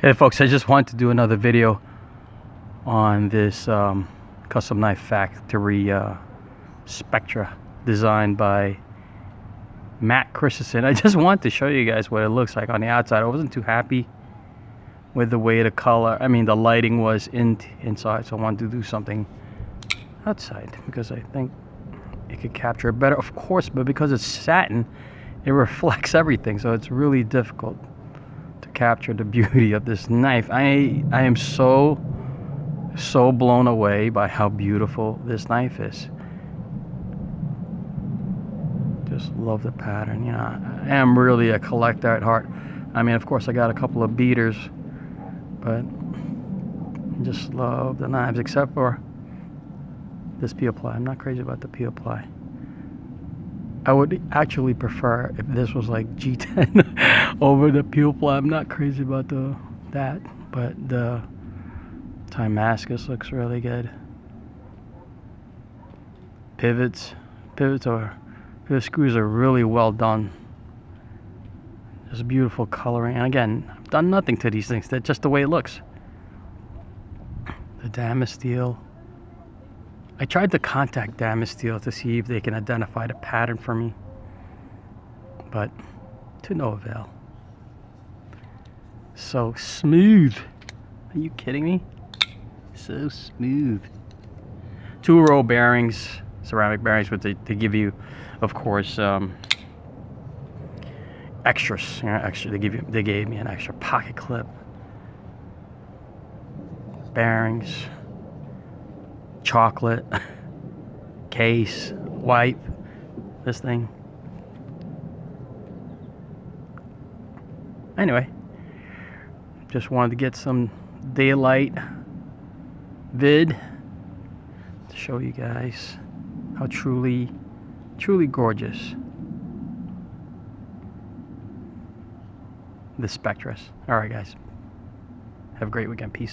Hey folks, I just wanted to do another video on this custom knife factory Spectra designed by Matt Christensen. I just wanted to show you guys what it looks like on the outside. I wasn't too happy with the way the the lighting was inside, so I wanted to do something outside because I think it could capture it better, of course, but because it's satin, it reflects everything, so it's really difficult to capture the beauty of this knife. I am so blown away by how beautiful this knife is. Just love the pattern. You know, I am really a collector at heart. I mean, of course, I got a couple of beaters, but I just love the knives, except for this peel ply. I'm not crazy about the peel ply. I would actually prefer if this was like G10 over the peel ply. I'm not crazy about that, but the Damascus looks really good. Pivot screws are really well done. There's beautiful coloring, and again, I've done nothing to these things. They're just the way it looks. The Damasteel. I tried to contact Damasteel to see if they can identify the pattern for me, but to no avail. So smooth. Are you kidding me? So smooth. 2-row bearings, ceramic bearings, but they give you, of course, extras. You know, they gave me an extra pocket clip, bearings, chocolate case, wipe, this thing. Anyway, just wanted to get some daylight vid to show you guys how truly gorgeous the Spectra is. Alright guys, have a great weekend. Peace.